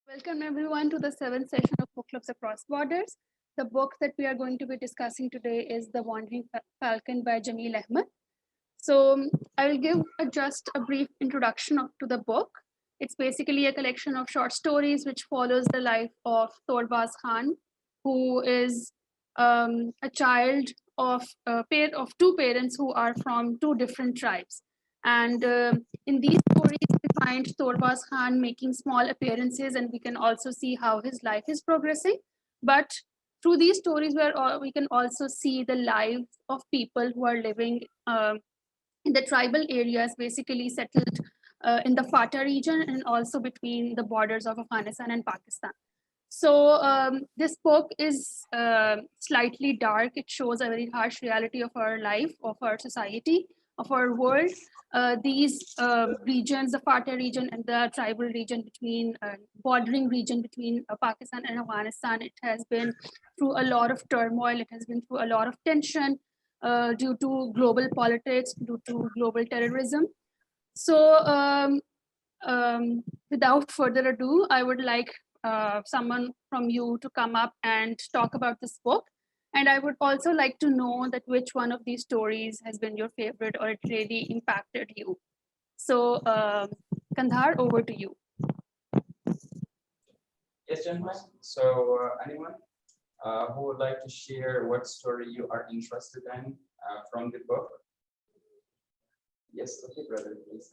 Welcome everyone to the seventh session of Book Clubs Across Borders. The book that we are going to be discussing today is The Wandering Falcon by Jamil Ahmed. So I will give just a brief introduction to the book. It's basically a collection of short stories which follows the life of Torbaz Khan, who is a child of two parents who are from two different tribes. And in these stories, we find Torbaz Khan making small appearances, and we can also see how his life is progressing. But through these stories, we can also see the lives of people who are living in the tribal areas, basically settled in the Fata region and also between the borders of Afghanistan and Pakistan. So this book is slightly dark. It shows a very harsh reality of our life, of our society, of our world. These regions, the Fata region and the tribal region between, bordering region between Pakistan and Afghanistan, it has been through a lot of turmoil. It has been through a lot of tension due to global politics, due to global terrorism. So without further ado, I would like someone from you to come up and talk about this book. And I would also like to know that which one of these stories has been your favorite or it really impacted you. So Kandahar, over to you. Yes, gentlemen. So anyone who would like to share what story you are interested in from the book? Yes, okay, brother, please.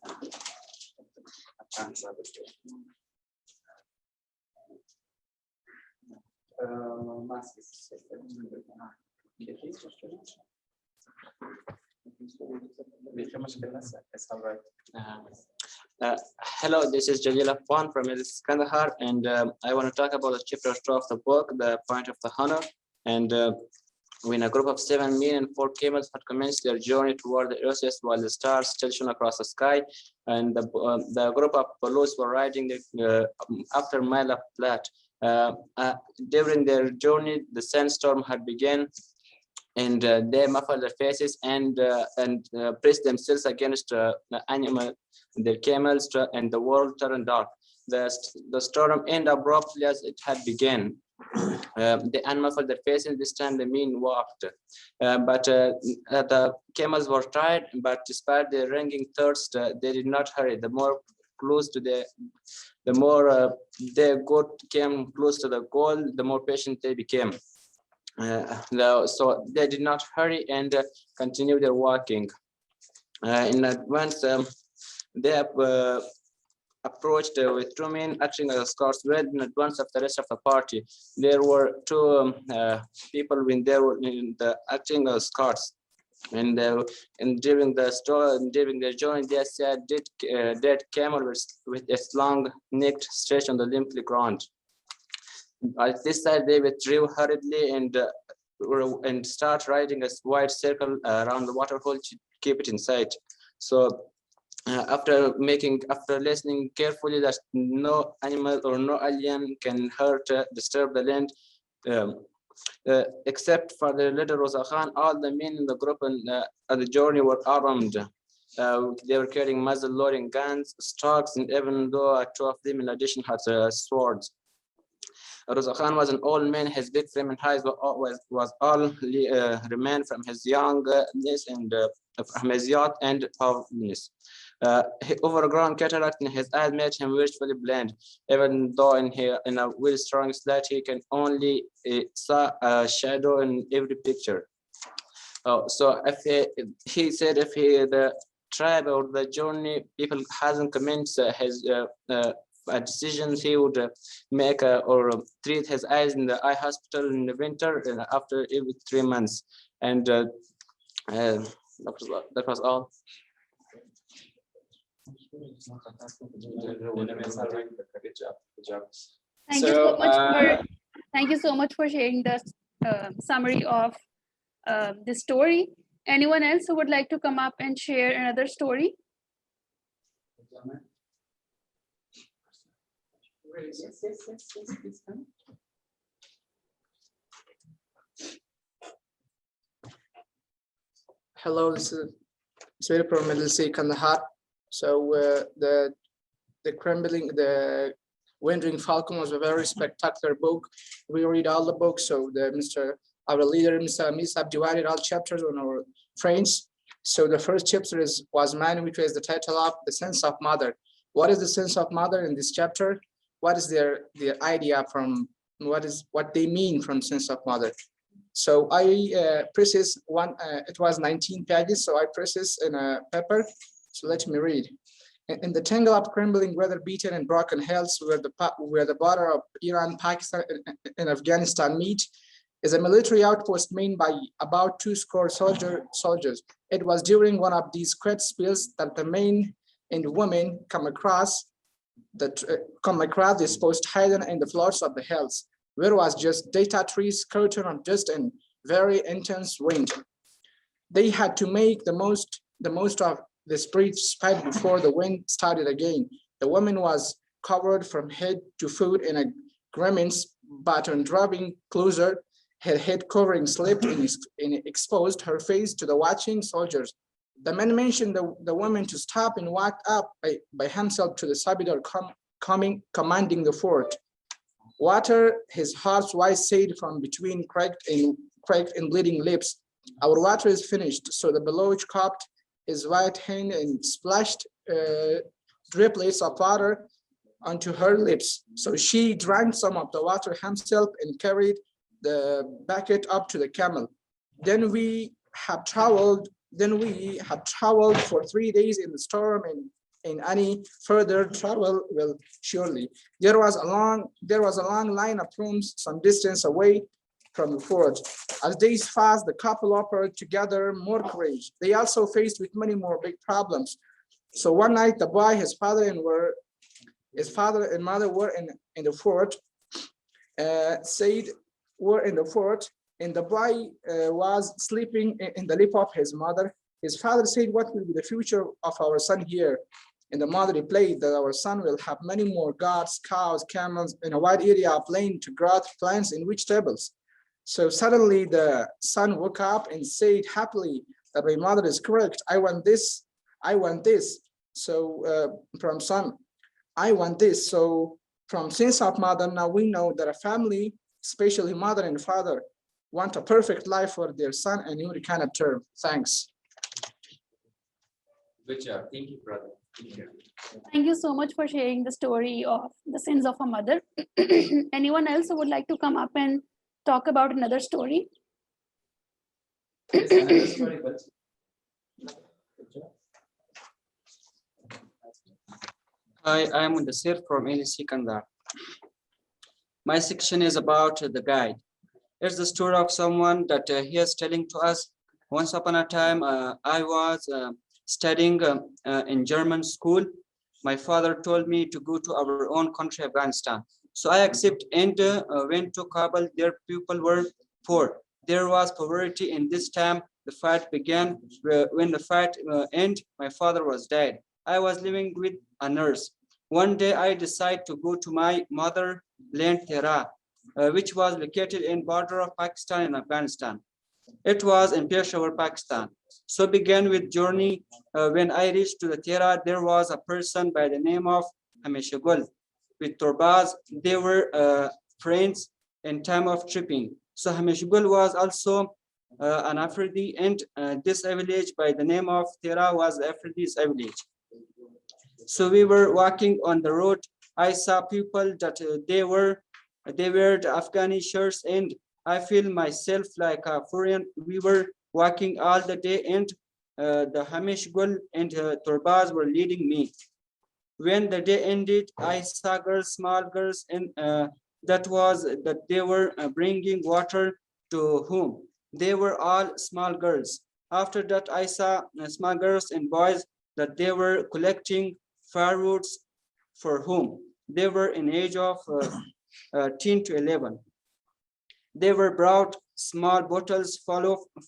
Hello, this is Jalila Khan from Swat Kandahar, and I want to talk about the chapter 2 of the book, The Point of the Honor. And when a group of 7 men and 4 camels had commenced their journey toward the earth while the stars still shone across the sky, and the group of Palos were riding after a mile of flat. During their journey, the sandstorm had begun, and they muffled their faces and pressed themselves against the animal, their camels, and the world turned dark. The storm ended abruptly as it had begun. They unmuffled their faces. This time the men walked, but the camels were tired. But despite their ringing thirst, they did not hurry. The more they came close to the goal, the more patient they became. So they did not hurry and continued their walking. In advance, they approached with 2 men acting as escorts, well in advance of the rest of the party. There were 2 people when they were in the acting as escorts. And during their journey, they said dead camel with its long neck stretched on the limply ground. At this side, they withdrew hurriedly and start riding a wide circle around the water hole to keep it in sight. So after listening carefully that no animal or no alien can disturb the land, except for the leader Rosa Khan, all the men in the group and the journey were armed. They were carrying muzzle-loading guns, stocks, and even though 2 of them in addition had swords. Rosa Khan was an old man. His big frame and height was all remained from his youngness and from his youth and powerfulness. Overgrown cataract in his eyes made him virtually blind, even though in a very strong light he can only saw a shadow in every picture. So if he said if the tribe or the journey people hasn't commenced his decisions, he would make or treat his eyes in the eye hospital in the winter after every 3 months. And that was all. Thank you so much for sharing the summary of this story. Anyone else who would like to come up and share another story? Hello, this is Swat from Swat Kandahar. So the Wandering Falcon was a very spectacular book. We read all the books, so our leader, Mr. Misab, divided all chapters on our friends. So the first chapter was mine, which was the title of The Sense of Mother. What is the sense of mother in this chapter? What is their idea from what they mean from sense of mother? So I processed one, it was 19 pages, so I processed in a paper. So let me read. In the tangle of crumbling, weather-beaten and broken hills where the border of Iran, Pakistan, and Afghanistan meet, is a military outpost manned by about 200 soldiers. It was during one of these quiet spells that the men and women come across this post hidden in the floors of the hills, where was just data trees curtain on dust and very intense wind. They had to make the most of this brief spite before the wind started again. The woman was covered from head to foot in a garments, but on drawing closer, her head covering slipped and exposed her face to the watching soldiers. The man mentioned the woman to stop and walked up by himself to the sabidor commanding the fort. Water, his harsh voice said from between cracked and bleeding lips. Our water is finished. So the Baloch cupped his right hand and splashed driplets of water onto her lips. So she drank some of the water himself and carried the bucket up to the camel. Then we have traveled for 3 days in the storm, and any further travel will surely. There was a long line of rooms some distance away from the fort. As days passed, the couple offered together more courage. They also faced with many more big problems. So one night, the boy, his father and mother were in the fort. And the boy was sleeping in the lap of his mother. His father said, "What will be the future of our son here?" And the mother replied that our son will have many more goats, cows, camels, and a wide area of land to grow plants and vegetables. So suddenly the son woke up and said happily that my mother is correct. I want this. So from son, I want this. So from sense of mother, now we know that a family, especially mother and father, want a perfect life for their son, and you kind of term. Thanks. Good job. Thank you, brother. Thank you. Thank you so much for sharing the story of the sins of a mother. Anyone else who would like to come up and talk about another story? Yes, another story, but good job. Hi, I am Mundasir from Swat Kandahar. My section is about the guide. It's the story of someone that he is telling to us. Once upon a time, I was studying in German school. My father told me to go to our own country, Afghanistan. So I accepted and went to Kabul. Their people were poor. There was poverty in this time. The fight began. When the fight ended, my father was dead. I was living with a nurse. One day I decided to go to my motherland, Tehran, which was located in border of Pakistan and Afghanistan. It was in Peshawar, Pakistan. So began with journey. When I reached to the Tehran, there was a person by the name of Hamishagul with Torbaz. They were friends in time of tripping. So Hamishagul was also an Afridi, and this village by the name of Tehran was Afridi's village. So we were walking on the road. I saw people that they were Afghani shirts, and I feel myself like a foreign. We were walking all the day, and the Hamish Gul and Torbaz were leading me. When the day ended, I saw girls, small girls, and that they were bringing water to whom? They were all small girls. After that, I saw small girls and boys that they were collecting firewoods for whom? They were in age of 10 to 11. They were brought small bottles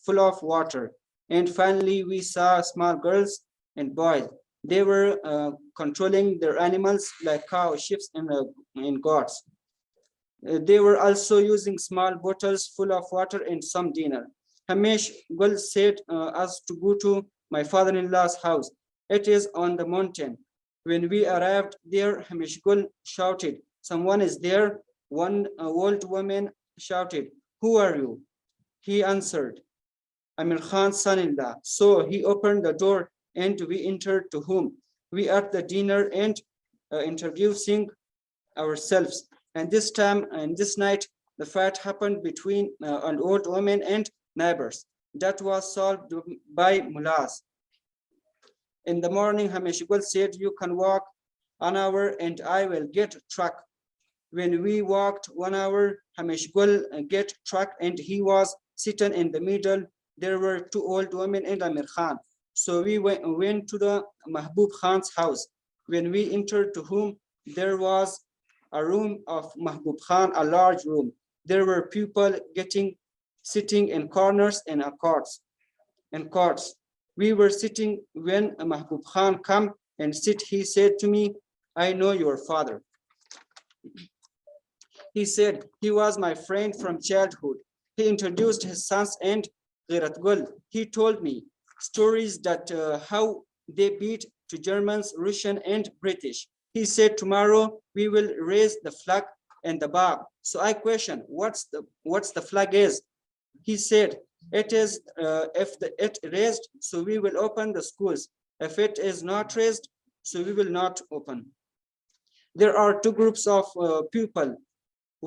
full of water. And finally, we saw small girls and boys. They were controlling their animals like cows, sheep, and goats. They were also using small bottles full of water and some dinner. Hamish Gul said us to go to my father-in-law's house. It is on the mountain. When we arrived there, Hamish Gul shouted, Someone is there. One old woman shouted, "Who are you?" He answered, "Amir Khan's son-in-law." So he opened the door and we entered to whom? We at the dinner and introducing ourselves. And this time and this night, the fight happened between an old woman and neighbors. That was solved by mullahs. In the morning, Hamishgul said, "You can walk an hour and I will get truck." When we walked 1 hour, Hamishgul get truck and he was sitting in the middle. There were two old women and Amir Khan. So we went to the Mahbub Khan's house. When we entered to whom, there was a room of Mahbub Khan, a large room. There were people sitting in corners and courts. We were sitting when Mahbub Khan come and sit. He said to me, "I know your father." He said he was my friend from childhood. He introduced his sons and Ghirat Gul. He told me stories that how they beat to Germans, Russian, and British. He said, "Tomorrow we will raise the flag and the bar." So I questioned, what's the flag is? He said, "It is if it raised, so we will open the schools. If it is not raised, so we will not open." There are two groups of people.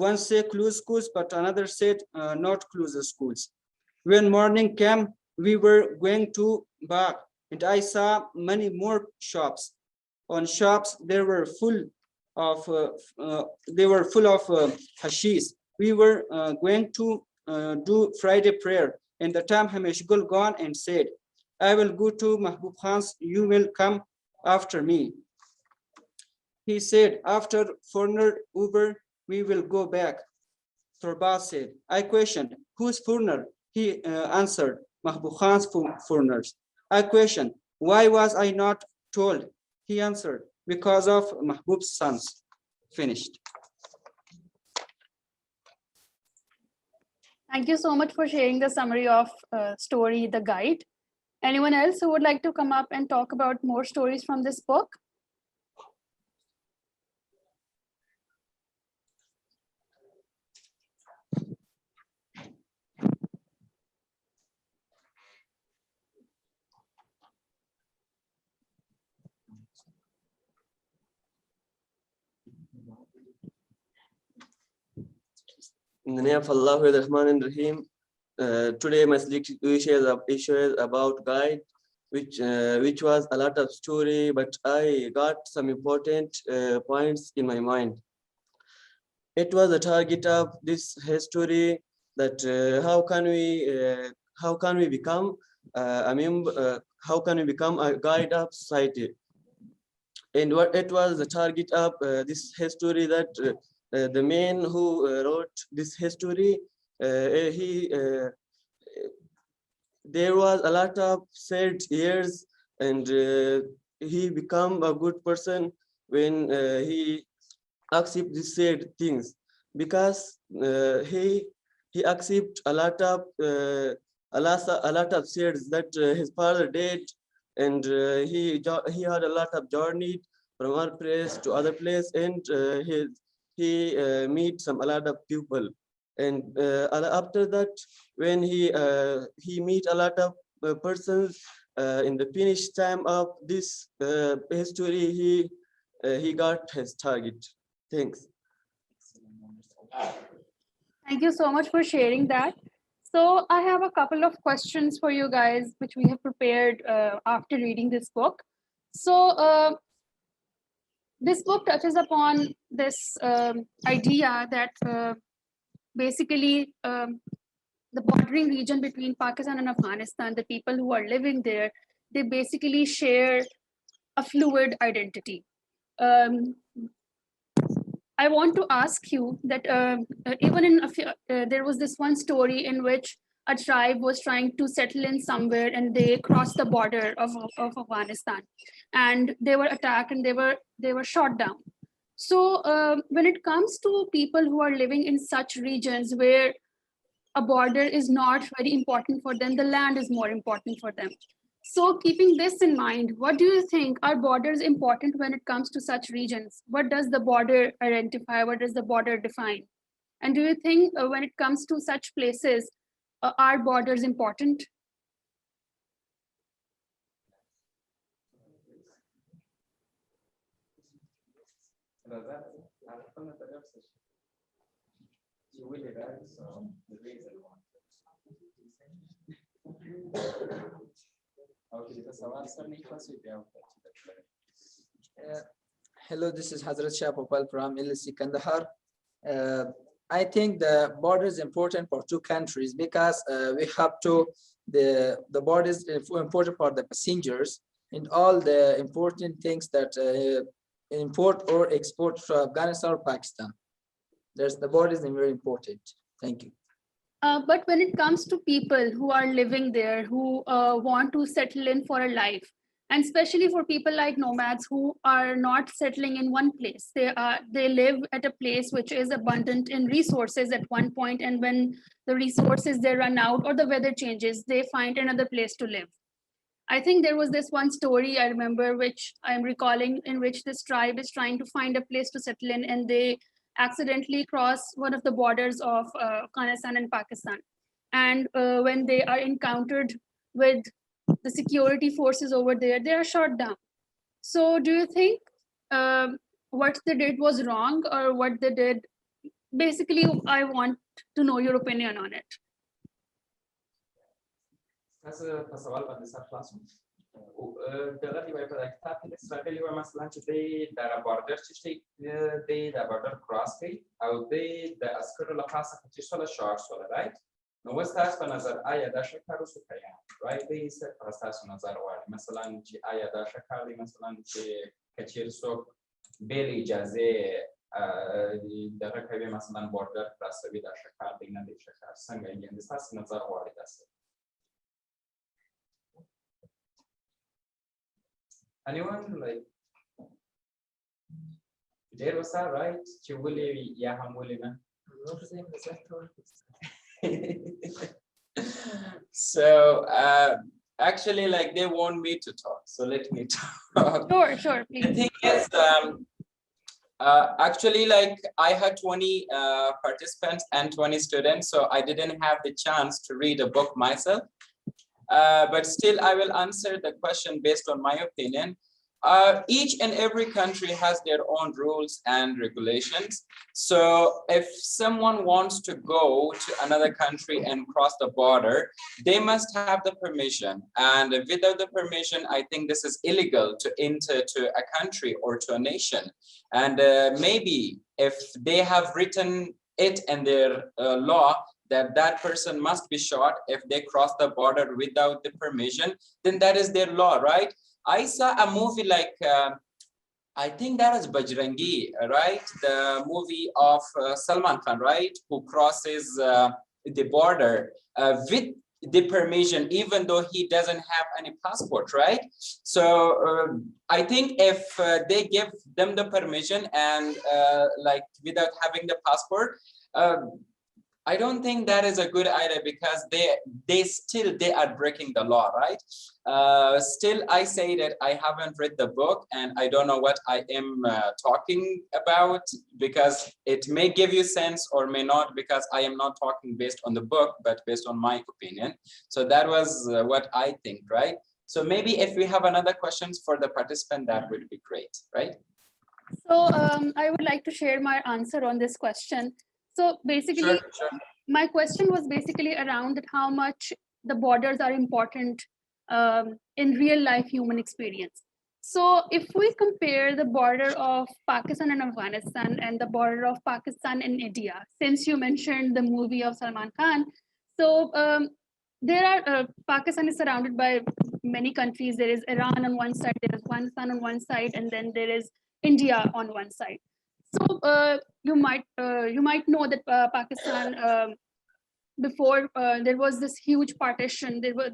One said close schools, but another said not close the schools. When morning came, we were going to bar, and I saw many more shops. On shops, they were full of hashish. We were going to do Friday prayer. And the time Hamishgul gone and said, "I will go to Mahbub Khan's, you will come after me." He said, "After foreigner Uber, we will go back." Torbaz said, I questioned, "Who's foreigner?" He answered, "Mahbub Khan's foreigners." I questioned, "Why was I not told?" He answered, "Because of Mahbub's sons." Finished. Thank you so much for sharing the summary of story, The Guide. Anyone else who would like to come up and talk about more stories from this book? In the name of Allah, Rahman and Rahim, today my selected issue is about guide, which was a lot of story, but I got some important points in my mind. It was the target of this history that how can we become a member, how can we become a guide of society, and what it was the target of this history that the man who wrote this history, there was a lot of sad years, and he become a good person when he accept these sad things, because he accept a lot of sins that his father did, and he had a lot of journey from one place to other place, and he meet a lot of people, and after that, when he meet a lot of persons in the finish time of this history, he got his target. Thanks. Thank you so much for sharing that. So I have a couple of questions for you guys, which we have prepared after reading this book. So this book touches upon this idea that basically the bordering region between Pakistan and Afghanistan, the people who are living there, they basically share a fluid identity. I want to ask you that even in there was this one story in which a tribe was trying to settle in somewhere and they crossed the border of Afghanistan, and they were attacked and they were shot down. So when it comes to people who are living in such regions where a border is not very important for them, the land is more important for them. So keeping this in mind, what do you think, are borders important when it comes to such regions? What does the border identify? What does the border define? And do you think when it comes to such places, are borders important? Hello, this is Hazrat Shah Popal from LSC Kandahar. I think the border is important for two countries because we have to, the border is important for the passengers and all the important things that import or export from Afghanistan or Pakistan. The border is very important. Thank you. But when it comes to people who are living there, who want to settle in for a life, and especially for people like nomads who are not settling in one place, they live at a place which is abundant in resources at one point, and when the resources they run out or the weather changes, they find another place to live. I think there was this one story I remember, which I'm recalling, in which this tribe is trying to find a place to settle in, and they accidentally cross one of the borders of Afghanistan and Pakistan. And when they are encountered with the security forces over there, they are shot down. So do you think what they did was wrong, or what they did? Basically, I want to know your opinion on it. په سوال باندې سر خلاص دغه دی په کتاب کې د راغلی و مثلا چې د بارډر چې دی د بارډر کراس کوي او د عسکرو له خاصه چې سره شارټ سره رائټ نو وستاس په نظر آیا دا شکر وسو کیا رائټ دی څه په تاسو نظر وایي مثلا چې آیا دا شکر دی مثلا چې کچیر سو بیل اجازه دغه کوي مثلا بارډر کراس کوي دا شکر دی نه دی شکر څنګه یې د تاسو نظر وایي تاسو Anyone like there was that right? Chivuli yahamulina. So actually like they want me to talk, so let me talk. Sure, please. The thing is actually like I had 20 participants and 20 students, so I didn't have the chance to read a book myself. But still, I will answer the question based on my opinion. Each and every country has their own rules and regulations. So if someone wants to go to another country and cross the border, they must have the permission. And without the permission, I think this is illegal to enter to a country or to a nation. And maybe if they have written it in their law, that person must be shot if they cross the border without the permission, then that is their law, right? I saw a movie like, I think that is Bajrangi, right? The movie of Salman Khan, right? Who crosses the border with the permission, even though he doesn't have any passport, right? So I think if they give them the permission and like without having the passport, I don't think that is a good idea because they are breaking the law, right? Still, I say that I haven't read the book and I don't know what I am talking about because it may give you sense or may not because I am not talking based on the book, but based on my opinion. So that was what I think, right? So maybe if we have another questions for the participant, that would be great, right? So I would like to share my answer on this question. So basically, Sure. My question was basically around how much the borders are important in real life human experience. So if we compare the border of Pakistan and Afghanistan and the border of Pakistan and India, since you mentioned the movie of Salman Khan, so there are Pakistan is surrounded by many countries. There is Iran on one side, there is Afghanistan on one side, and then there is India on one side. So you might know that Pakistan before there was this huge partition. There was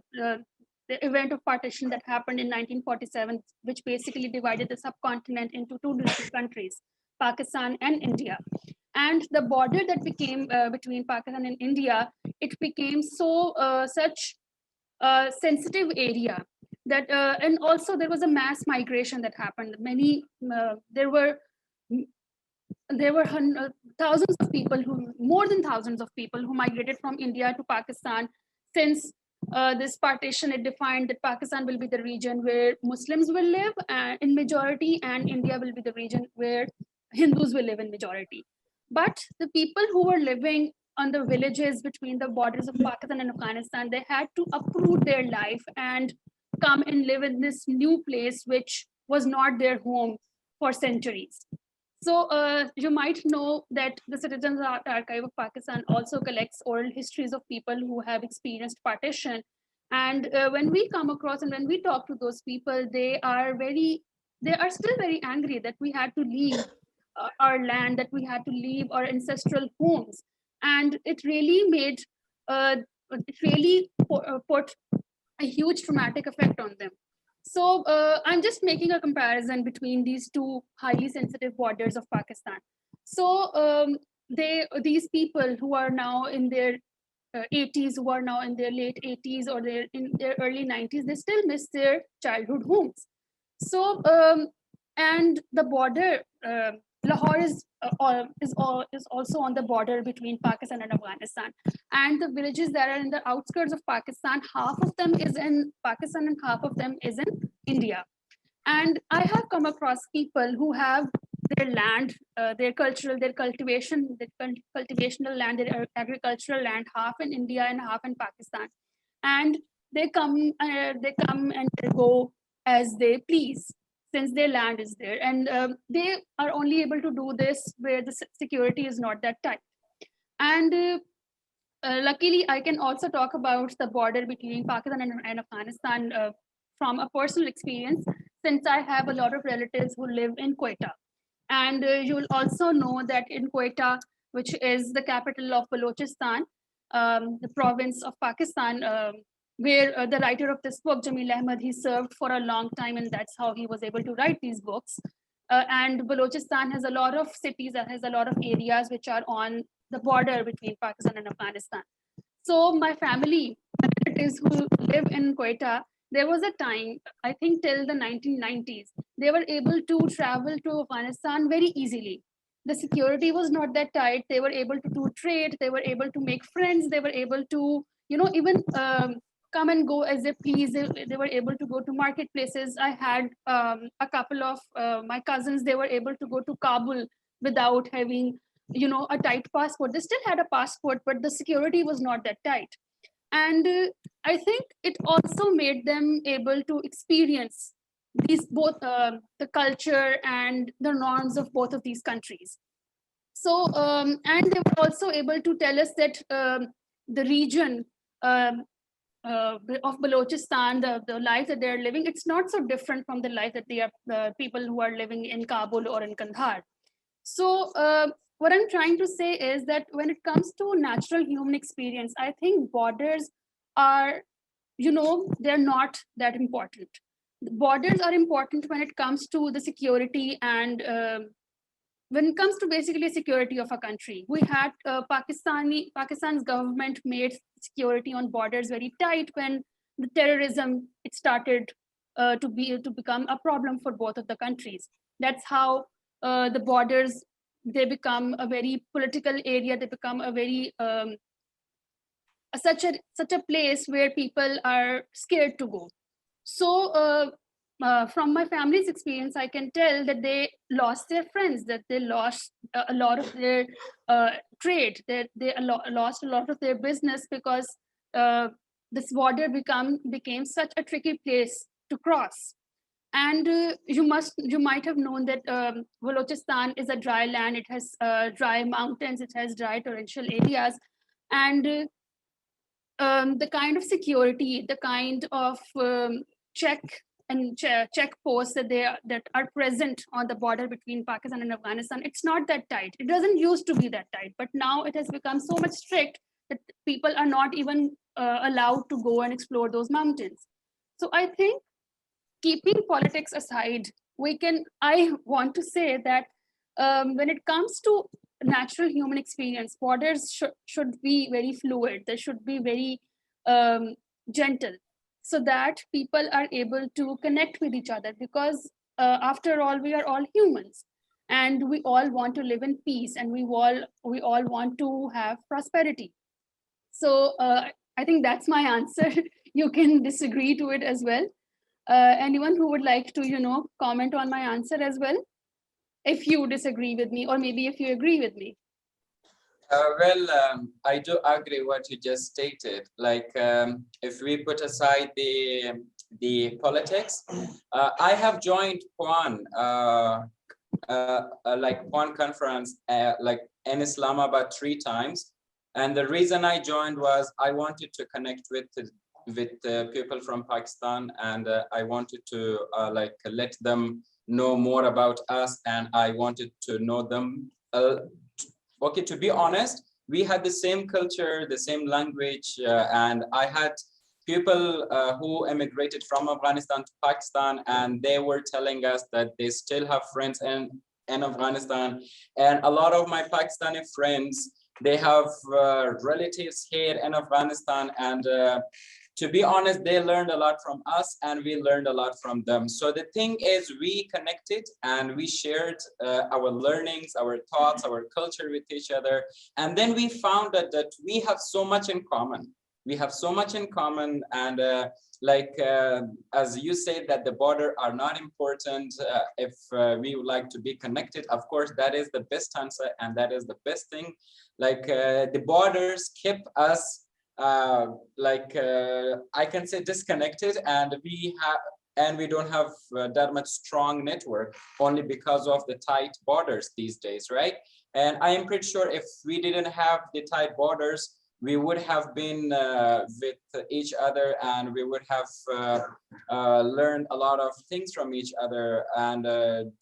the event of partition that happened in 1947, which basically divided the subcontinent into two different countries, Pakistan and India. And the border that became between Pakistan and India, it became such a sensitive area that, and also there was a mass migration that happened. There were thousands of people more than thousands of people who migrated from India to Pakistan. Since this partition, it defined that Pakistan will be the region where Muslims will live in majority, and India will be the region where Hindus will live in majority. But the people who were living on the villages between the borders of Pakistan and Afghanistan, they had to uproot their life and come and live in this new place, which was not their home for centuries. So you might know that the Citizens Archive of Pakistan also collects oral histories of people who have experienced partition. And when we come across and when we talk to those people, they are still very angry that we had to leave our land, that we had to leave our ancestral homes. And it really put a huge traumatic effect on them. So I'm just making a comparison between these two highly sensitive borders of Pakistan. So these people who are now in their 80s, who are now in their late 80s or in their early 90s, they still miss their childhood homes. So and the border, Lahore is also on the border between Pakistan and Afghanistan. And the villages that are in the outskirts of Pakistan, half of them is in Pakistan and half of them is in India. And I have come across people who have their land, their cultivational land, their agricultural land, half in India and half in Pakistan. And they come and they go as they please, since their land is there. And they are only able to do this where the security is not that tight. And luckily, I can also talk about the border between Pakistan and Afghanistan from a personal experience, since I have a lot of relatives who live in Quetta. And you will also know that in Quetta, which is the capital of Balochistan, the province of Pakistan, where the writer of this book, Jamil Ahmad, he served for a long time, and that's how he was able to write these books. And Balochistan has a lot of cities, that has a lot of areas which are on the border between Pakistan and Afghanistan. So my family, my relatives who live in Quetta, there was a time, I think till the 1990s, they were able to travel to Afghanistan very easily. The security was not that tight. They were able to do trade. They were able to make friends. They were able to, even come and go as they please. They were able to go to marketplaces. I had a couple of my cousins, they were able to go to Kabul without having, a tight passport. They still had a passport, but the security was not that tight. And I think it also made them able to experience these both the culture and the norms of both of these countries. So, and they were also able to tell us that the region of Balochistan, the life that they're living, it's not so different from the life that the people who are living in Kabul or in Kandahar. So what I'm trying to say is that when it comes to natural human experience, I think borders are, they're not that important. Borders are important when it comes to the security and when it comes to basically security of a country. We had Pakistan's government made security on borders very tight when the terrorism, it started to become a problem for both of the countries. That's how the borders, they become a very political area. They become a very such a place where people are scared to go. So from my family's experience, I can tell that they lost their friends, that they lost a lot of their trade, that they lost a lot of their business because this border became such a tricky place to cross. And you might have known that Balochistan is a dry land. It has dry mountains. It has dry torrential areas, and the kind of security, the kind of check posts that are present on the border between Pakistan and Afghanistan, it's not that tight. It doesn't used to be that tight, but now it has become so much strict that people are not even allowed to go and explore those mountains. So I think, keeping politics aside, I want to say that when it comes to natural human experience, borders should be very fluid. They should be very gentle. so that people are able to connect with each other, because after all, we are all humans and we all want to live in peace, and we all want to have prosperity. So I think that's my answer. You can disagree to it as well. Anyone who would like to, comment on my answer as well, if you disagree with me, or maybe if you agree with me. I do agree what you just stated. Like, if we put aside the politics, I have joined Kwan, like Kwan conference, like in Islamabad 3 times, and the reason I joined was I wanted to connect with people from Pakistan, and I wanted to like let them know more about us, and I wanted to know them. Okay, to be honest, we had the same culture, the same language, and I had people who emigrated from Afghanistan to Pakistan, and they were telling us that they still have friends in Afghanistan. And a lot of my Pakistani friends, they have relatives here in Afghanistan, and to be honest, they learned a lot from us and we learned a lot from them. So the thing is, we connected and we shared our learnings, our thoughts, our culture with each other. And then we found that we have so much in common. We have so much in common. And as you said, that the border are not important. If we would like to be connected, of course, that is the best answer. And that is the best thing. Like the borders keep us I can say disconnected, and we don't have that much strong network, only because of the tight borders these days, right? And I am pretty sure if we didn't have the tight borders, we would have been with each other, and we would have learned a lot of things from each other, and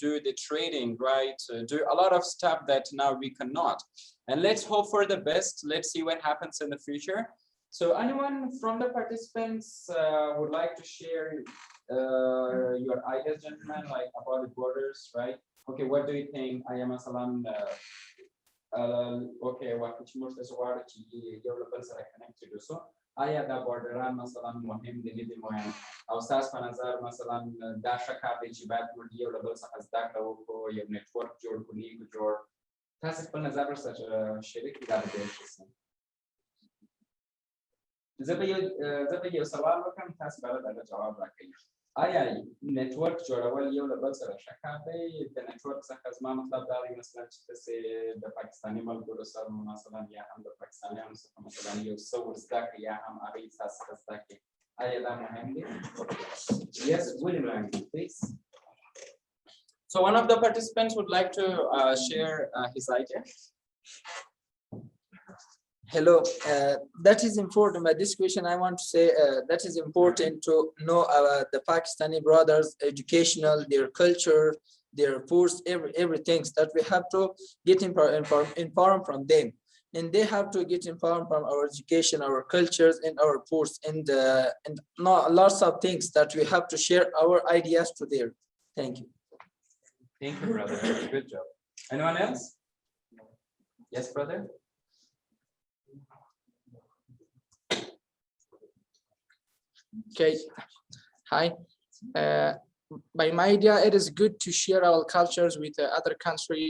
do the trading, right? Do a lot of stuff that now we cannot. And let's hope for the best. Let's see what happens in the future. So anyone from the participants would like to share your ideas, gentlemen, like about the borders, right? Okay, what do you think? I am a salam. Okay, what which most is what you are connected to. So I had a border مثلا مهم دلیل مهم او ساس په نظر مثلا دا شکا به چې بعد ور یو ډول څه از دا کو یو نتورک جوړ کړي کو جوړ تاسو په نظر سره شریک دا به زه به یو سوال وکړم، تاسو به دا جواب راکړئ. آیا نتورک جوړول یو له بل سره ښه کار دی؟ د نتورک څخه زما مطلب دا دی مثلا چې تاسې د پاکستاني ملګرو سره مثلا یا هم د پاکستانیانو څخه مثلا یو څه ور زده کړئ یا هم هغوی تاسو څخه زده کړئ. آیا دا مهم دی؟ Yes, William Rankin, please. So one of the participants would like to share his idea. Hello, that is important. By this question, I want to say that is important to know the Pakistani brothers' educational, their culture, their posts, everything that we have to get informed from them, and they have to get informed from our education, our cultures, and our posts, and lots of things that we have to share our ideas to them. Thank you. Thank you, brother. Good job. Anyone else? Yes, brother. Okay, hi. By my idea, it is good to share our cultures with other country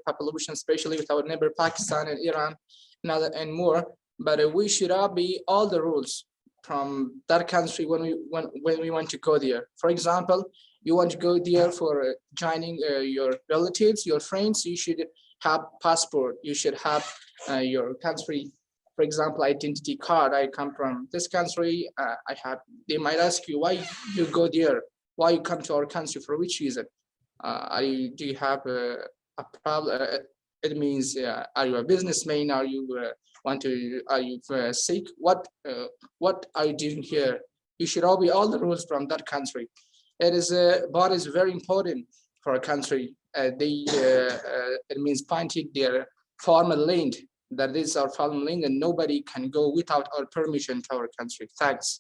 population, especially with our neighbor Pakistan and Iran and more. But we should obey all the rules from that country when we want to go there. For example, you want to go there for joining your relatives, your friends, you should have passport. You should have your country. For example, identity card. I come from this country. They might ask you why you go there, why you come to our country, for which reason. Do you have a problem? It means, are you a businessman? Are you sick? What are you doing here? You should obey all the rules from that country. Border is very important for a country. It means planting their formal land. That is our farmland, and nobody can go without our permission to our country. Thanks.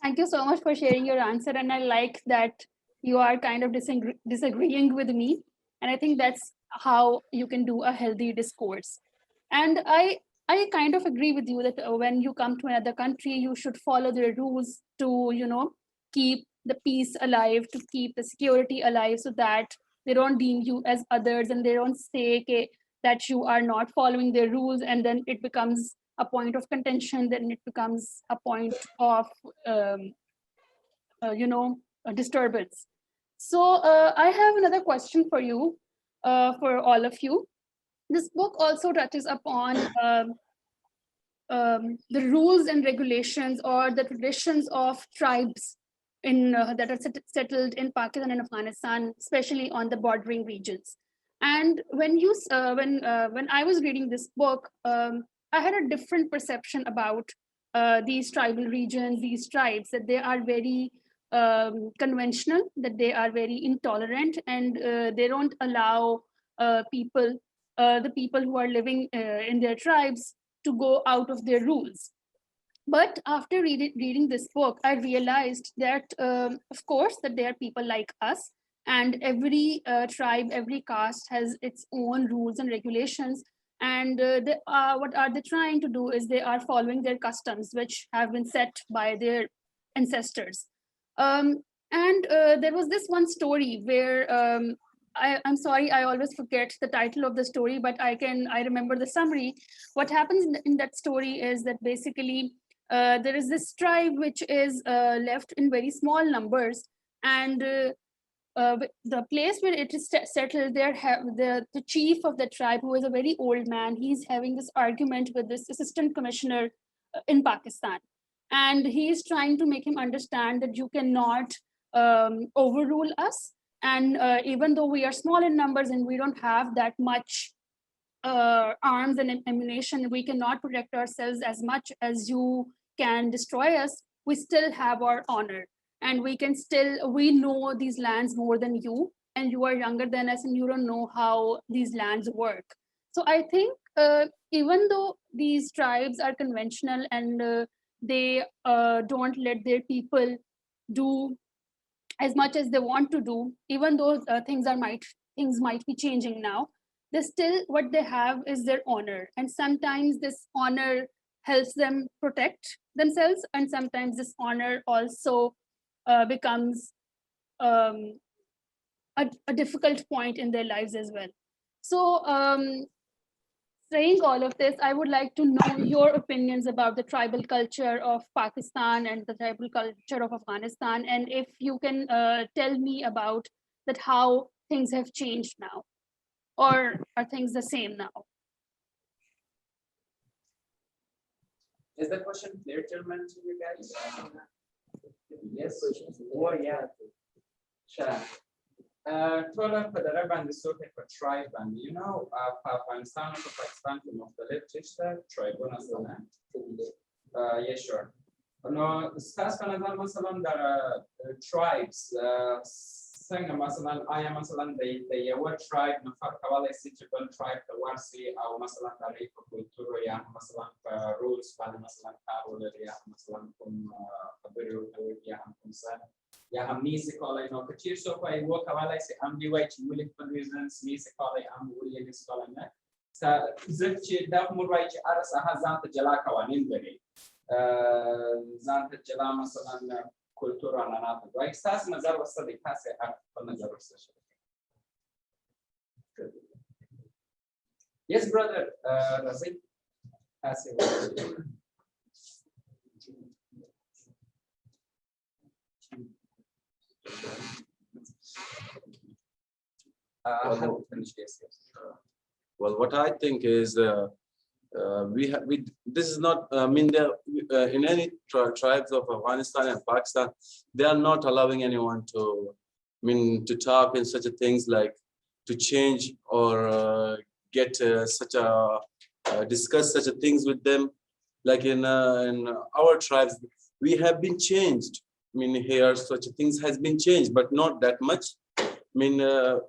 Thank you so much for sharing your answer. And I like that you are kind of disagreeing with me. And I think that's how you can do a healthy discourse. And I kind of agree with you that when you come to another country, you should follow their rules to, keep the peace alive, to keep the security alive, so that they don't deem you as others and they don't say that you are not following their rules, and then it becomes a point of contention, then it becomes a point of, a disturbance. So I have another question for you, for all of you. This book also touches upon the rules and regulations or the traditions of tribes that are settled in Pakistan and Afghanistan, especially on the bordering regions. And when I was reading this book, I had a different perception about these tribal regions, these tribes, that they are very conventional, that they are very intolerant, and they don't allow the people who are living in their tribes to go out of their rules. But after reading this book, I realized that, of course, that there are people like us, and every tribe, every caste has its own rules and regulations. And what are they trying to do is they are following their customs, which have been set by their ancestors. And there was this one story where I'm sorry, I always forget the title of the story, but I remember the summary. What happens in that story is that basically there is this tribe which is left in very small numbers, and the place where it is settled, the chief of the tribe, who is a very old man, he's having this argument with this assistant commissioner in Pakistan. And he is trying to make him understand that you cannot overrule us. And even though we are small in numbers and we don't have that much arms and ammunition, we cannot protect ourselves as much as you can destroy us, we still have our honor. And we know these lands more than you, and you are younger than us, and you don't know how these lands work. So I think even though these tribes are conventional and they don't let their people do as much as they want to do, even though things might be changing now, they still, what they have is their honor. And sometimes this honor helps them protect themselves, and sometimes this honor also becomes a difficult point in their lives as well. So saying all of this, I would like to know your opinions about the tribal culture of Pakistan and the tribal culture of Afghanistan, and if you can tell me about that, how things have changed now, or are things the same now? Is the question clear, gentlemen, to you guys? Yes. Oh, yeah. Sure. Tola Padara and the Soviet tribe, and Afghanistan, Pakistan, of the left tribe, yeah, sure. No, Stas Canada, Masalan, there are tribes. Saying Masalan, I am Masalan, they were tribe, Nafakawale, Sichibal tribe, the Warsi, our Masalan, Tariq, Kulturia, Masalan, rules, Masalan, Karulia, Masalan, Abiru, Kumsan. Yeah, I'm Nisikala, no, but you so I work a I'm the way to multiple reasons, Nisikala, I'm William Scholar. So, Zipchi, Dafmurai, Arasa Hazanta Jalaka, in very Zanta Jalama Salan, Kultura, and another. Right, Stas Nazar was study pass a Nazar session. Yes, brother, Razik, pass it. Well, what I think is this is not, I mean, in any tribes of Afghanistan and Pakistan, they are not allowing anyone to, to talk in such a things like to change or get discuss such a things with them. Like in our tribes, we have been changed. I mean, here such things has been changed, but not that much. I mean,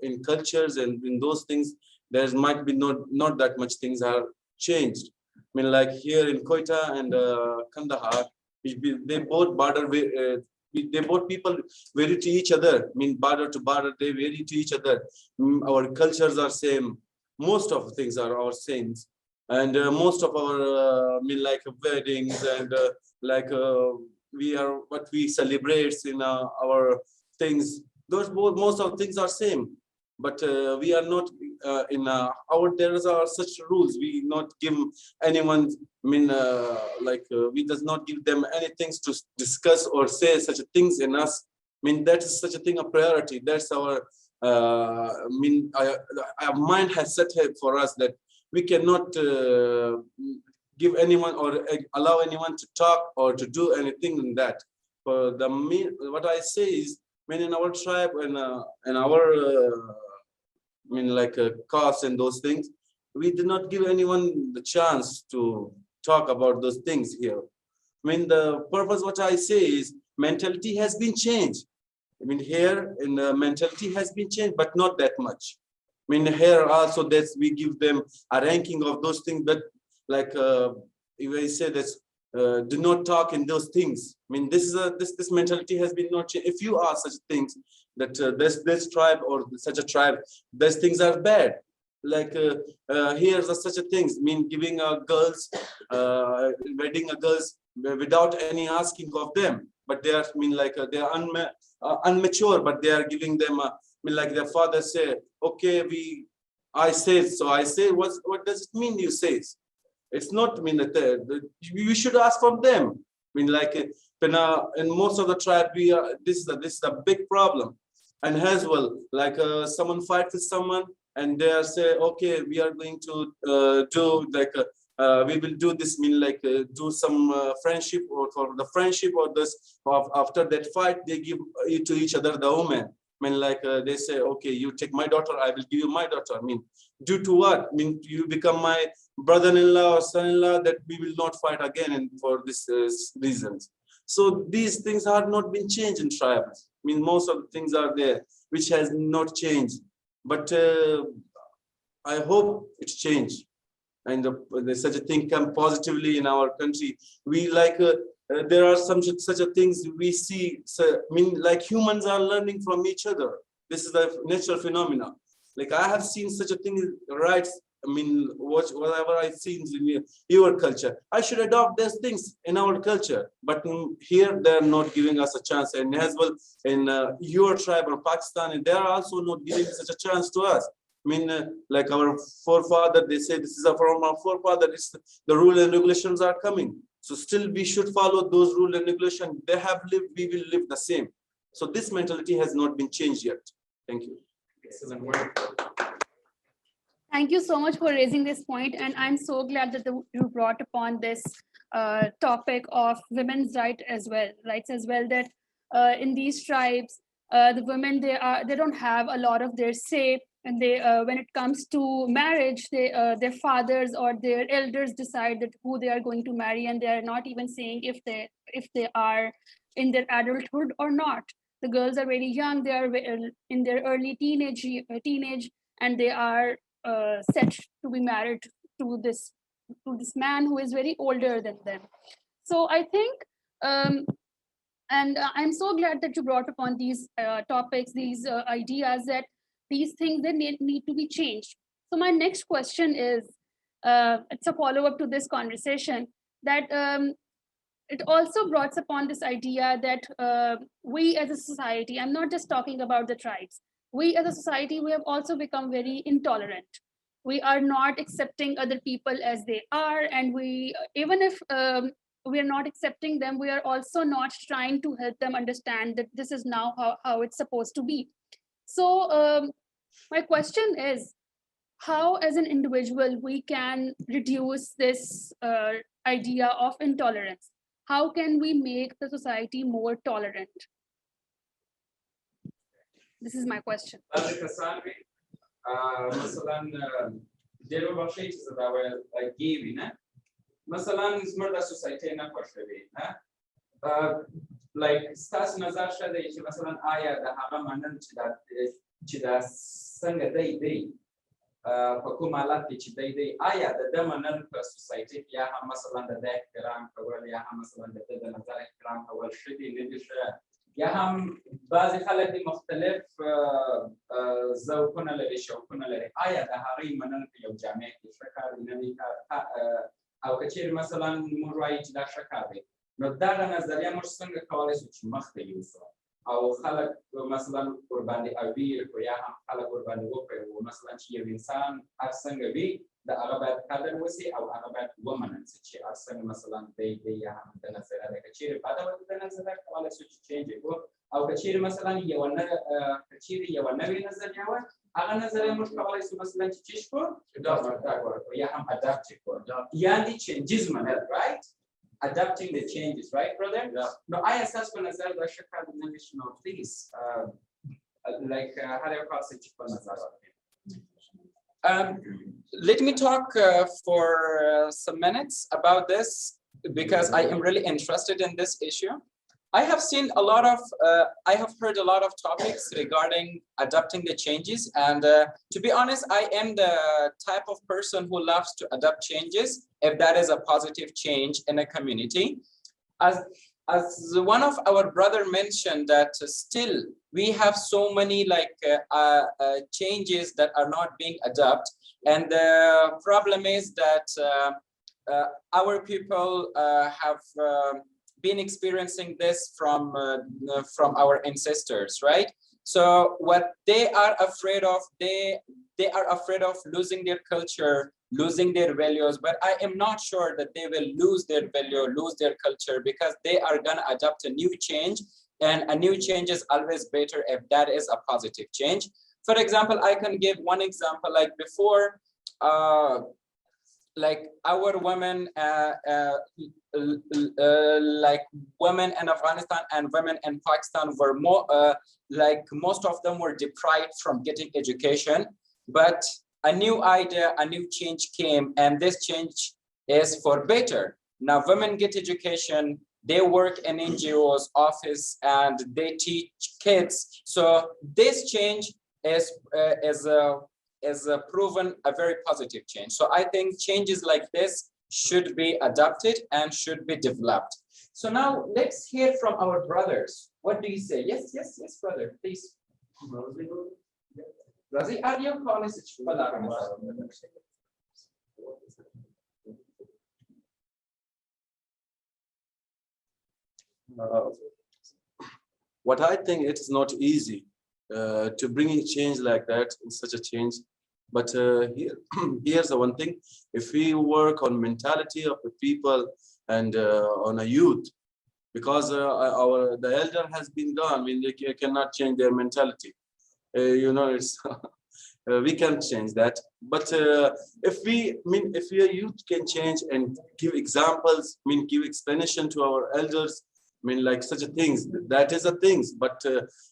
in cultures and in those things, there might be not that much things are changed. I mean, like here in Quetta and Kandahar, they both border. They both people vary to each other. I mean, border to border, they vary to each other. Our cultures are same. Most of the things are our same. And most of our like weddings and we are what we celebrate in our things. Those most of things are same, but we are not in our there are such rules. We not give anyone. We does not give them anything to discuss or say such things in us. That is such a thing a priority. That's our our mind has set for us that we cannot give anyone or allow anyone to talk or to do anything in that. For the what I say is, in our tribe and in our caste and those things, we did not give anyone the chance to talk about those things here. The purpose what I say is mentality has been changed. Here in mentality has been changed, but not that much. Here also that we give them a ranking of those things, but if I say that do not talk in those things. This is this mentality has been not changed. If you ask such things that this tribe or such a tribe, those things are bad. Here's such a things. Giving girls, wedding girls without any asking of them, but they are they are unmature, but they are giving them like their father say, okay, I say so. I say what does it mean? You say it's not mean that we should ask from them. In most of the tribe, we are this is a big problem, and as well someone fights with someone and they say, okay, we are going to do we will do this do some friendship or for the friendship or this after that fight they give to each other the woman. They say, okay, you take my daughter, I will give you my daughter. Due to what? You become my brother-in-law or son-in-law, that we will not fight again and for this reasons. So these things have not been changed in tribes. Most of the things are there, which has not changed. But I hope it's changed. And there's such a thing come positively in our country. We there are some such a things we see. So, humans are learning from each other. This is a natural phenomena. I have seen such a thing, right? Whatever I see in your culture, I should adopt these things in our culture. But here they're not giving us a chance. And as well in your tribe or Pakistan, and they're also not giving such a chance to us. Like our forefather, they say this is from our forefather. The rule and regulations are coming. So still we should follow those rules and regulations. They have lived, we will live the same. So this mentality has not been changed yet. Thank you. Excellent work. Thank you so much for raising this point, and I'm so glad that you brought upon this topic of women's rights as well. That in these tribes, the women they don't have a lot of their say, and they when it comes to marriage, their fathers or their elders decide that who they are going to marry, and they are not even saying if they are in their adulthood or not. The girls are very young; they are in their early teenage, and they are set to be married to this man who is very older than them. So I think, and I'm so glad that you brought upon these topics, these ideas, that these things they need to be changed. So my next question is, it's a follow-up to this conversation, that it also brought upon this idea that we as a society, I'm not just talking about the tribes, we as a society, we have also become very intolerant. We are not accepting other people as they are, and we, even if we are not accepting them, we are also not trying to help them understand that this is now how it's supposed to be. So my question is, how as an individual we can reduce this idea of intolerance? How can we make the society more tolerant? This is my question. مثلا ډېرو بخښئ چې زه دا ویل نه مثلا زموږ د سوسایټۍ نه خوښوي لایک ستاسو نظر ښه دی چې مثلا آیا د هغه منل چې دا څنګه دی په کوم حالت کې چې دی آیا د ده منل په سوسایټۍ کې یا هم مثلا د ده احترام کول یا هم مثلا د ده د نظر احترام کول ښه دي نه دي ښه یا هم بعضی خلک مختلف ذوقونه لري شوقونه لري آیا د هغې منل په یو جامع کې ښه کار دی نه دی کار او که چیرې مثلا موږ وایو چې دا ښه کار دی نو دغه نظریه موږ څنګه کولی شو چې مخته یوسو او خلک مثلا ورباندې اویر کړو یا هم خلک ورباندې وپوهوو مثلا چې یو انسان هر څنګه وي د هغه باید قدر وسي او هغه باید ومنل سي چې هر څنګه مثلا دی یا هم د نظریه ده که چیرې بده وه د نظریه کولی شو چې چینج یې کړو او که چیرې مثلا یوه نوې نظریه وه هغه نظریه موږ کولی شو مثلا چې چی کړو یا هم اداپټ یې کړو یعنې چینجز منل رایټ adapting the changes, right, brother? Yeah. No, I assess when Nazar the Shaka national please. Like how do you pass it for Nazar? Let me talk for some minutes about this because I am really interested in this issue. I have seen a lot of, I have heard a lot of topics regarding adapting the changes. And to be honest, I am the type of person who loves to adapt changes if that is a positive change in a community. As one of our brother mentioned that still we have so many like changes that are not being adapted. And the problem is that our people have been experiencing this from our ancestors, right? So what they are afraid of, they are afraid of losing their culture, losing their values, but I am not sure that they will lose their value, lose their culture, because they are gonna adopt a new change, and a new change is always better if that is a positive change. For example, I can give one example, like before, like our women, like women in Afghanistan and women in Pakistan were more, like most of them were deprived from getting education, but a new idea, a new change came, and this change is for better. Now women get education, they work in NGOs, office, and they teach kids. So this change is proven a very positive change. So I think changes like this should be adopted and should be developed. So now let's hear from our brothers. What do you say? Yes, brother, please. Razi, are you calling it? What I think it is not easy to bring in change like that, in such a change. But here's the one thing: if we work on mentality of the people and on a youth, because the elder has been gone, I mean, you cannot change their mentality. You know, it's we can change that. But if your youth can change and give examples, I mean, give explanation to our elders. I mean, like such a things, that is a things, but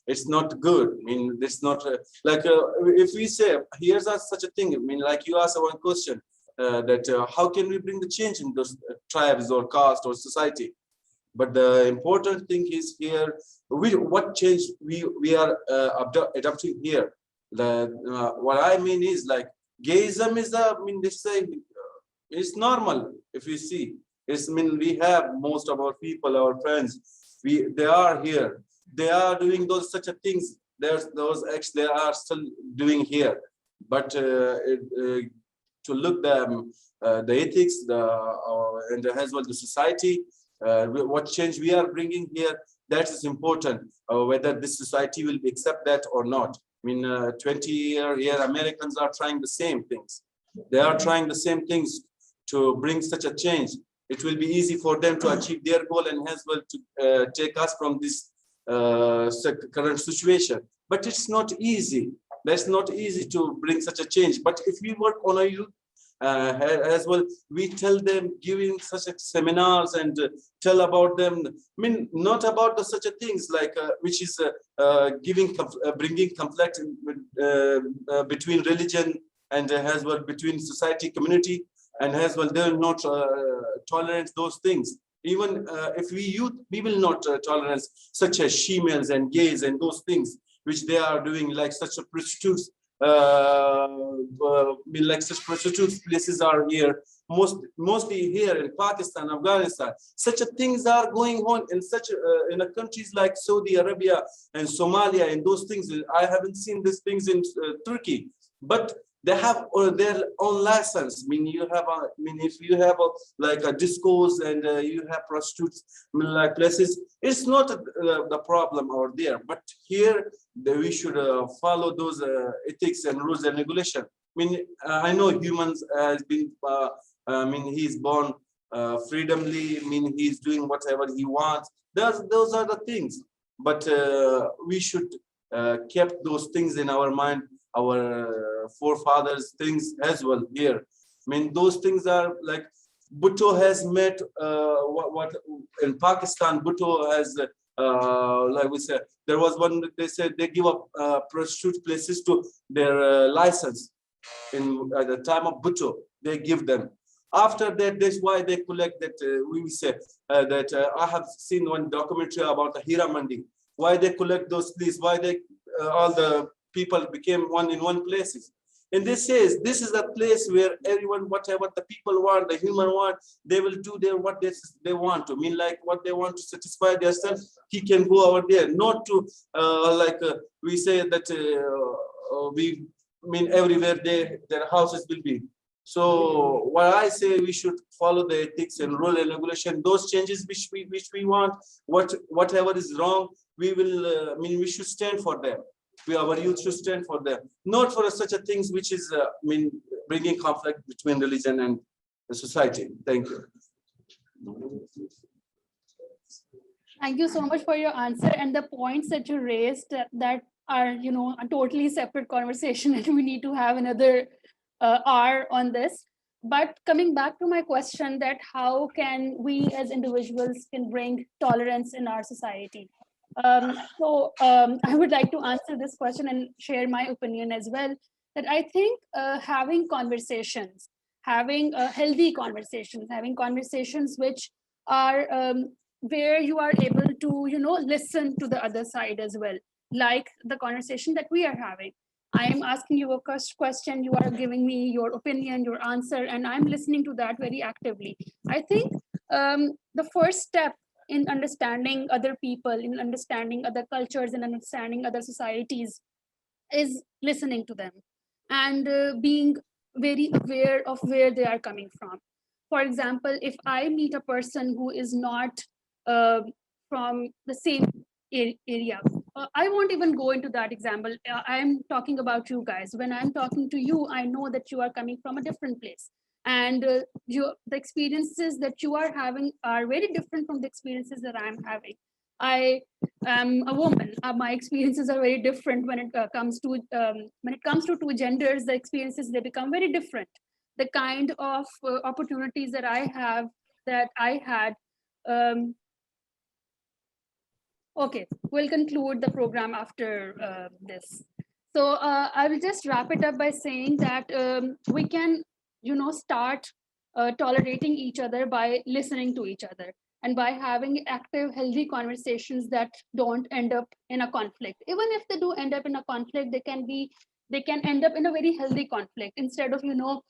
it's not good. I mean, it's not like if we say, here's such a thing. I mean, like you asked one question that how can we bring the change in those tribes or caste or society? But the important thing is here, what change we are adopting here. What I mean is like gayism is I mean, they say it's normal. If you see, it's I mean we have most of our people, our friends, they are here. They are doing those such a things. There's those actually they are still doing here. But to look the ethics, and as well the society, what change we are bringing here, that is important. Whether this society will accept that or not. I mean, 20 year Americans are trying the same things. They are trying the same things to bring such a change. It will be easy for them to achieve their goal and as well to take us from this current situation. But it's not easy. That's not easy to bring such a change. But if we work on a youth, as well, we tell them, giving such seminars and tell about them. I mean, not about the such a things like which is bringing conflict between religion and as well between society, community, and as well they'll not tolerate those things. Even if we will not tolerate such as she-males and gays and those things which they are doing, like such a prostitutes. Like such prostitutes places are here mostly here in Pakistan, Afghanistan. Such a things are going on in such in a countries like Saudi Arabia and Somalia and those things. I haven't seen these things in Turkey, but they have their own license. I mean, if you have like a discos and you have prostitutes, I mean, like places, it's not the problem over there. But here, we should follow those ethics and rules and regulation. I mean, I know humans has been. I mean, he's born freedomly. I mean, he's doing whatever he wants. Those are the things. But we should keep those things in our mind. Our forefathers things as well here. I mean, those things are like Bhutto has met what in Pakistan. Bhutto has like we said, there was one. They said they give up prostitute places to their license. At the time of Bhutto, they give them. After that, that's why they collect that. We say that I have seen one documentary about the Hira Mandi. Why they collect those things? Why they all the people became one in one places. And this says this is a place where everyone, whatever the people want, the human want, they will do their what they want to. I mean, like what they want to satisfy themselves, he can go over there. Not to we say that we mean everywhere their houses will be. So what I say, we should follow the ethics and rule and regulation. Those changes which we want, whatever is wrong, we will. I mean, we should stand for them. Our youth should stand for them, not for such a things which is, I mean, bringing conflict between religion and the society. Thank you. Thank you so much for your answer, and the points that you raised that are, you know, a totally separate conversation, and we need to have another hour on this. But coming back to my question, that how can we as individuals can bring tolerance in our society? I would like to answer this question and share my opinion as well. That I think having conversations, having healthy conversations, having conversations which are where you are able to, you know, listen to the other side as well, like the conversation that we are having. I am asking you a question, you are giving me your opinion, your answer, and I'm listening to that very actively. I think the first step in understanding other people, in understanding other cultures, and understanding other societies is listening to them and being very aware of where they are coming from. For example, if I meet a person who is not from the same area, I won't even go into that example. I'm talking about you guys. When I'm talking to you, I know that you are coming from a different place. And the experiences that you are having are very different from the experiences that I'm having. I am a woman. My experiences are very different when it comes to two genders. The experiences, they become very different. The kind of opportunities that I have, that I had. Okay, we'll conclude the program after this. So I will just wrap it up by saying that we can, you know, start tolerating each other by listening to each other and by having active, healthy conversations that don't end up in a conflict. Even if they do end up in a conflict, they can end up in a very healthy conflict instead of, you know,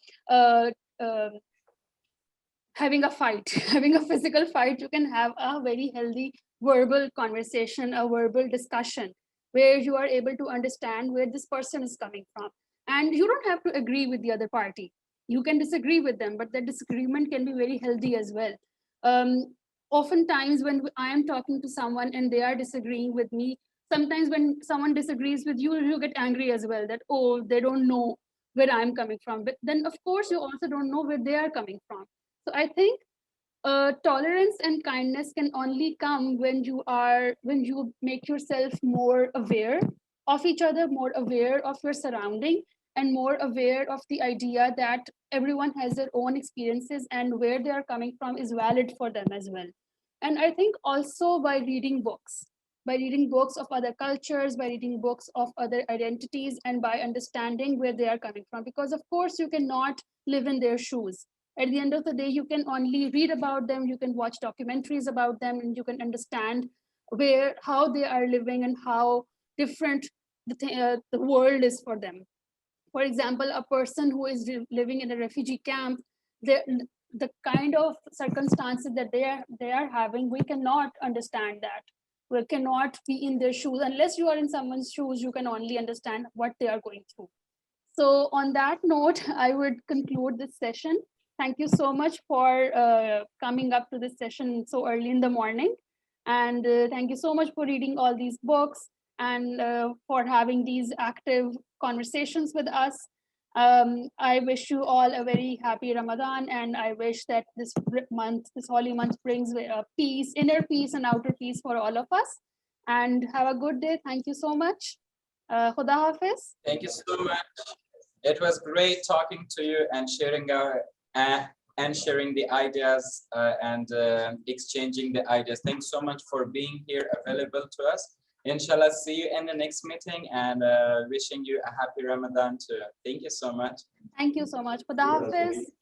having a fight, having a physical fight. You can have a very healthy verbal conversation, a verbal discussion, where you are able to understand where this person is coming from. And you don't have to agree with the other party. You can disagree with them, but the disagreement can be very healthy as well. Oftentimes when I am talking to someone and they are disagreeing with me, sometimes when someone disagrees with you, you get angry as well, that, oh, they don't know where I'm coming from. But then of course you also don't know where they are coming from. So I think tolerance and kindness can only come when you make yourself more aware of each other, more aware of your surrounding, and more aware of the idea that everyone has their own experiences and where they are coming from is valid for them as well. And I think also by reading books of other cultures, by reading books of other identities, and by understanding where they are coming from, because of course you cannot live in their shoes. At the end of the day, you can only read about them, you can watch documentaries about them, and you can understand how they are living and how different the world is for them. For example, a person who is living in a refugee camp the kind of circumstances that they are having, we cannot understand that. We cannot be in their shoes. Unless you are in someone's shoes, you can only understand what they are going through. So on that note, I would conclude this session. Thank you so much for coming up to this session so early in the morning. And thank you so much for reading all these books and for having these active conversations with us. I wish you all a very happy Ramadan, and I wish that this month, this holy month, brings peace, inner peace and outer peace for all of us. And have a good day. Thank you so much. Khuda Hafiz. Thank you so much. It was great talking to you and sharing the ideas and exchanging the ideas. Thanks so much for being here, available to us. Inshallah, see you in the next meeting, and wishing you a happy Ramadan too. Thank you so much. Thank you so much. Khuda Hafiz.